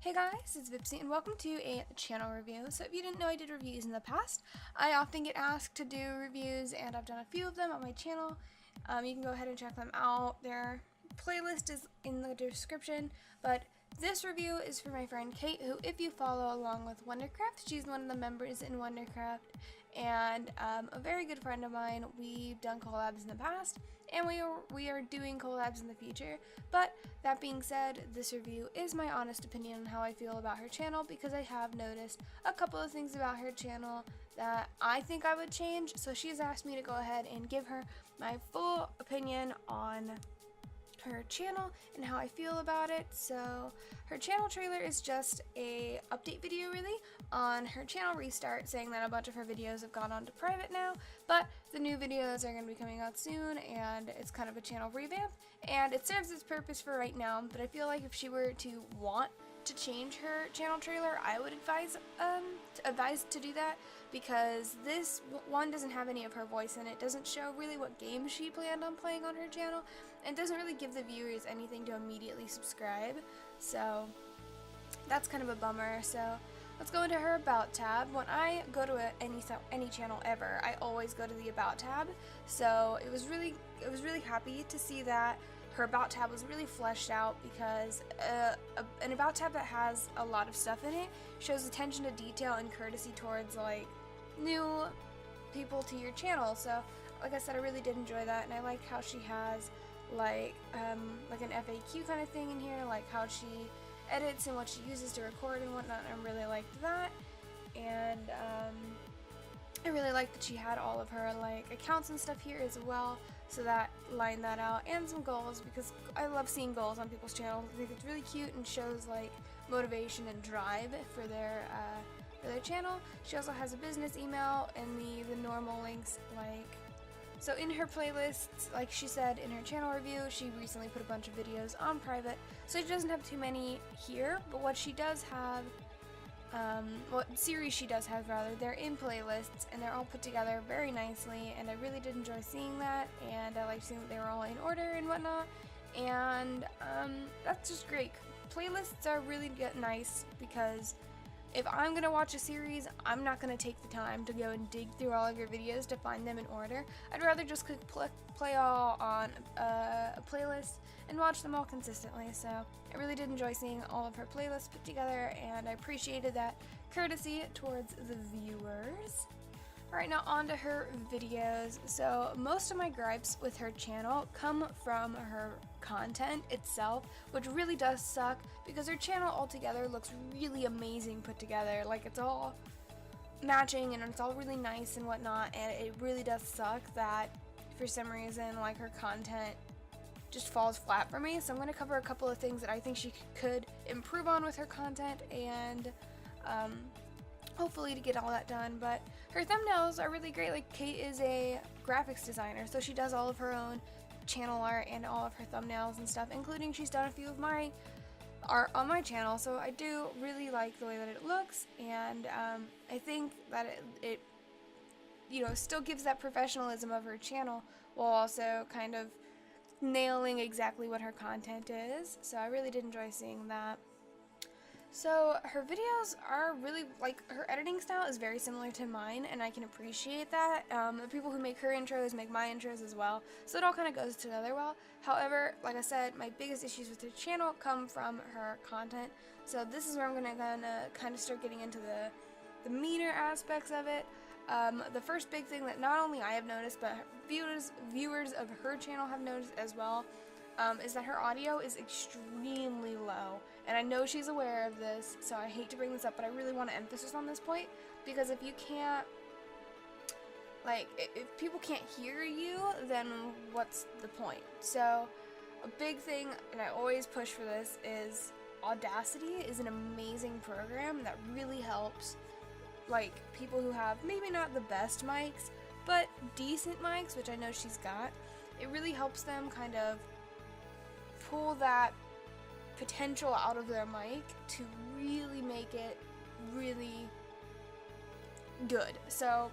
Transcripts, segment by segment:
Hey guys, it's Vipsy and welcome to a channel review. So if you didn't know, I did reviews in the past. I often get asked to do reviews and I've done a few of them on my channel. You can go ahead and check them out. Their playlist is in the description, but this review is for my friend Kate, who, if you follow along with Wondercraft, she's one of the members in Wondercraft and a very good friend of mine. We've done collabs in the past and we are doing collabs in the future. But that being said, this review is my honest opinion on how I feel about her channel, because I have noticed a couple of things about her channel that I think I would change. So she's asked me to go ahead and give her my full opinion on her channel and how I feel about it. So her channel trailer is just a update video really on her channel restart, saying that a bunch of her videos have gone on to private now, but the new videos are going to be coming out soon, and it's kind of a channel revamp, and it serves its purpose for right now. But I feel like if she were to want to change her channel trailer, I would advise to do that, because this one doesn't have any of her voice in it, doesn't show really what games she planned on playing on her channel, and doesn't really give the viewers anything to immediately subscribe. So that's kind of a bummer. So let's go into her About tab. When I go to any channel ever, I always go to the About tab. So it was really happy to see that her About tab was really fleshed out, because an About tab that has a lot of stuff in it shows attention to detail and courtesy towards like new people to your channel. So like I said, I really did enjoy that, and I like how she has like an FAQ kind of thing in here, like how she edits and what she uses to record and whatnot. I really liked that, and I really like that she had all of her like accounts and stuff here as well, so that lined that out, and some goals, because I love seeing goals on people's channels. I think it's really cute and shows like motivation and drive for their channel. She also has a business email and the normal links, like, so in her playlists, like she said in her channel review, she recently put a bunch of videos on private, so she doesn't have too many here, but what she does have, what series she does have rather, they're in playlists, and they're all put together very nicely, and I really did enjoy seeing that, and I liked seeing that they were all in order and whatnot, and that's just great. Playlists are really nice, because if I'm going to watch a series, I'm not going to take the time to go and dig through all of your videos to find them in order. I'd rather just click play all on a playlist and watch them all consistently. So I really did enjoy seeing all of her playlists put together, and I appreciated that courtesy towards the viewers. Alright, now on to her videos. So most of my gripes with her channel come from her content itself, which really does suck, because her channel altogether looks really amazing put together. Like, it's all matching and it's all really nice and whatnot, and it really does suck that for some reason like her content just falls flat for me. So I'm going to cover a couple of things that I think she could improve on with her content, and hopefully to get all that done. But her thumbnails are really great. Like, Kate is a graphics designer, so she does all of her own channel art and all of her thumbnails and stuff, including she's done a few of my art on my channel, so I do really like the way that it looks, and I think that it you know, still gives that professionalism of her channel while also kind of nailing exactly what her content is. So I really did enjoy seeing that. So her videos are really, like, her editing style is very similar to mine, and I can appreciate that. The people who make her intros make my intros as well, so it all kind of goes together well. However, like I said, my biggest issues with her channel come from her content, so this is where I'm gonna kind of start getting into the meaner aspects of it. The first big thing that not only I have noticed, but viewers of her channel have noticed as well, is that her audio is extremely low, and I know she's aware of this, so I hate to bring this up, but I really want to emphasize on this point, because if you can't, like, if people can't hear you, then what's the point? So a big thing, and I always push for this, is Audacity is an amazing program that really helps, like, people who have maybe not the best mics, but decent mics, which I know she's got. It really helps them kind of pull that potential out of their mic to really make it really good. So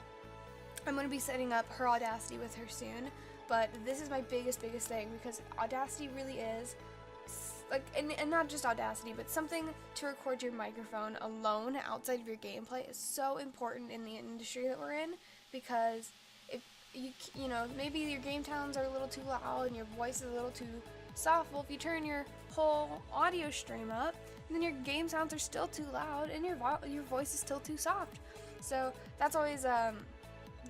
I'm going to be setting up her Audacity with her soon, but this is my biggest thing, because Audacity really is like, and not just Audacity, but something to record your microphone alone outside of your gameplay is so important in the industry that we're in, because if you know, maybe your game sounds are a little too loud and your voice is a little too soft. Well, if you turn your whole audio stream up, then your game sounds are still too loud and your voice is still too soft. So that's always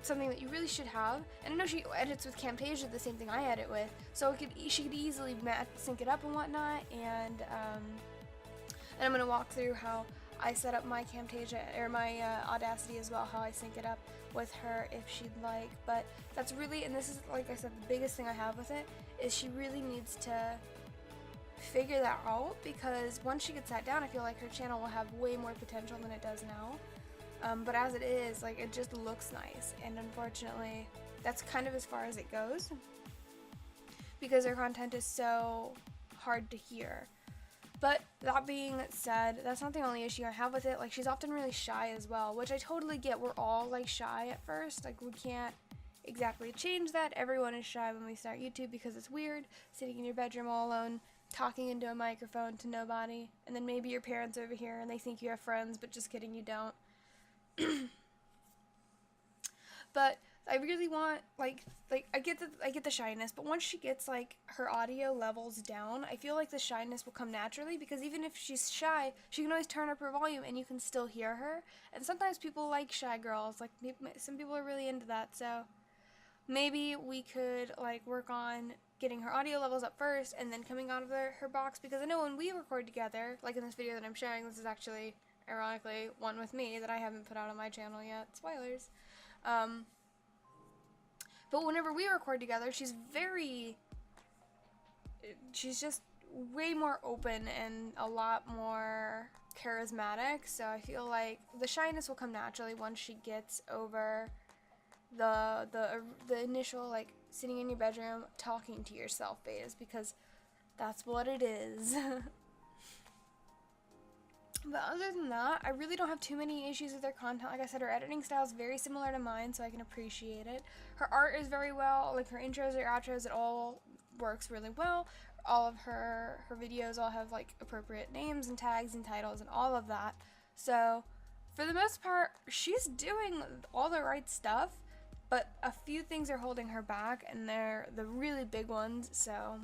something that you really should have. And I know she edits with Camtasia, the same thing I edit with, so she could easily sync it up and whatnot. And I'm gonna walk through how I set up my Camtasia or my Audacity as well, how I sync it up with her if she'd like. But that's really, and this is, like I said, the biggest thing I have with it is she really needs to figure that out, because once she gets that down, I feel like her channel will have way more potential than it does now. But as it is, like, it just looks nice, and unfortunately that's kind of as far as it goes, because her content is so hard to hear. But that being said, that's not the only issue I have with it. Like, she's often really shy as well, which I totally get. We're all like shy at first. Like, we can't exactly change that. Everyone is shy when we start YouTube because it's weird sitting in your bedroom all alone talking into a microphone to nobody, and then maybe your parents over here and they think you have friends, but just kidding, you don't. But I really want, like I get the shyness, but once she gets like her audio levels down, I feel like the shyness will come naturally, because even if she's shy, she can always turn up her volume and you can still hear her. And sometimes people like shy girls, like some people are really into that. So maybe we could like work on getting her audio levels up first and then coming out of her box, because I know when we record together, like in this video that I'm sharing, this is actually ironically one with me that I haven't put out on my channel yet, spoilers. But whenever we record together, she's just way more open and a lot more charismatic, so I feel like the shyness will come naturally once she gets over the initial, like, sitting in your bedroom talking to yourself phase, because that's what it is. But other than that, I really don't have too many issues with her content. Like I said, her editing style is very similar to mine, so I can appreciate it. Her art is very well, like her intros or outros, it all works really well. All of her videos all have like appropriate names and tags and titles and all of that. So for the most part, she's doing all the right stuff, but a few things are holding her back, and they're the really big ones. So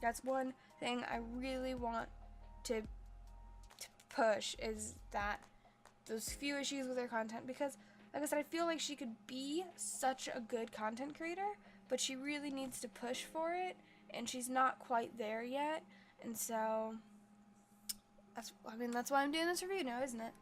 that's one thing I really want to push, is that those few issues with her content, because like I said, I feel like she could be such a good content creator, but she really needs to push for it, and she's not quite there yet. And so that's why I'm doing this review now, isn't it?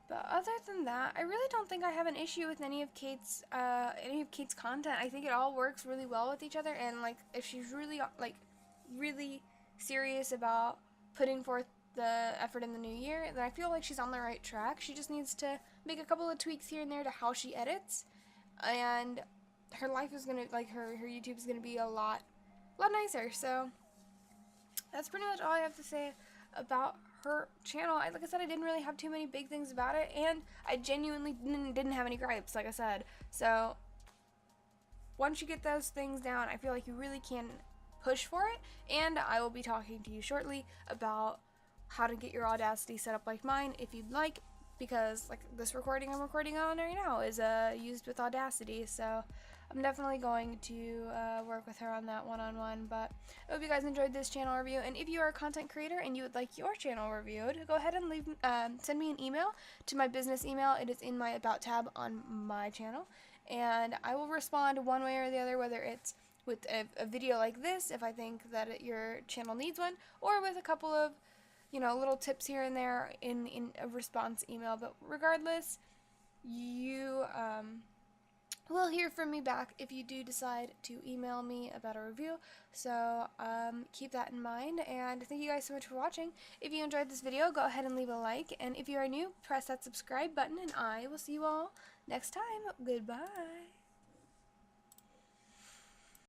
But other than that, I really don't think I have an issue with any of K8tes content. I think it all works really well with each other, and like if she's really serious about putting forth the effort in the new year, then I feel like she's on the right track. She just needs to make a couple of tweaks here and there to how she edits, and her life is gonna, like, her YouTube is gonna be a lot nicer. So that's pretty much all I have to say about her channel. Like I said, I didn't really have too many big things about it, and I genuinely didn't have any gripes, like I said. So once you get those things down, I feel like you really can push for it, and I will be talking to you shortly about how to get your Audacity set up like mine if you'd like, because like this recording I'm recording on right now is used with Audacity, so I'm definitely going to work with her on that one-on-one. But I hope you guys enjoyed this channel review, and if you are a content creator and you would like your channel reviewed, go ahead and send me an email to my business email. It is in my About tab on my channel, and I will respond one way or the other, whether it's with a video like this, if I think that your channel needs one, or with a couple of, you know, little tips here and there in a response email. But regardless, you will hear from me back if you do decide to email me about a review. So keep that in mind, and thank you guys so much for watching. If you enjoyed this video, go ahead and leave a like, and if you are new, press that subscribe button, and I will see you all next time. Goodbye.